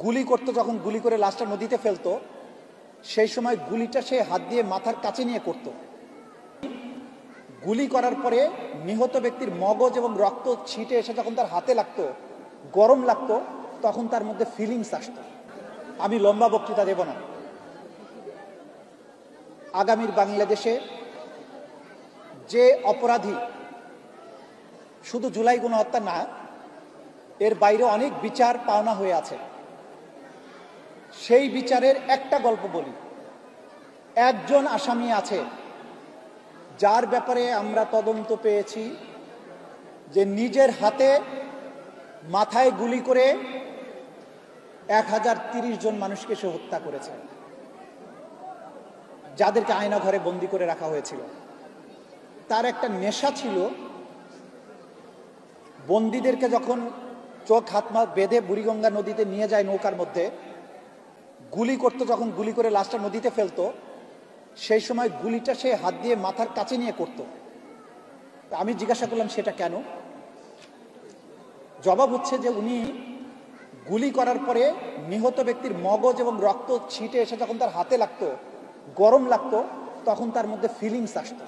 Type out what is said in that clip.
গুলি করতো, যখন গুলি করে লাশটা নদীতে ফেলতো সেই সময় গুলিটা সে হাত দিয়ে মাথার কাছে নিয়ে করত। গুলি করার পরে নিহত ব্যক্তির মগজ এবং রক্ত ছিটে এসে যখন তার হাতে লাগতো, গরম লাগতো, তখন তার মধ্যে ফিলিংস আসতো। আমি লম্বা বক্তৃতা দেব না। আগামীর বাংলাদেশে যে অপরাধী শুধু জুলাই গণহত্যা না, এর বাইরে অনেক বিচার পাওনা হয়ে আছে, সেই বিচারের একটা গল্প বলি। একজন আসামি আছে যার ব্যাপারে আমরা তদন্ত পেয়েছি যে নিজের হাতে মাথায় গুলি করে 1030 জন মানুষকে সে হত্যা করেছে, যাদেরকে আয়না ঘরে বন্দি করে রাখা হয়েছিল। তার একটা নেশা ছিল, বন্দীদেরকে যখন চোখ হাত পা বেঁধে বুড়িগঙ্গা নদীতে নিয়ে যায় নৌকার মধ্যে, গুলি করতো, যখন গুলি করে লাশটা নদীতে ফেলতো সেই সময় গুলিটা সে হাত দিয়ে মাথার কাছে নিয়ে করত। আমি জিজ্ঞাসা করলাম সেটা কেন? জবাব হচ্ছে যে উনি গুলি করার পরে নিহত ব্যক্তির মগজ এবং রক্ত ছিটে এসে যখন তার হাতে লাগতো, গরম লাগতো, তখন তার মধ্যে ফিলিংস আসতো।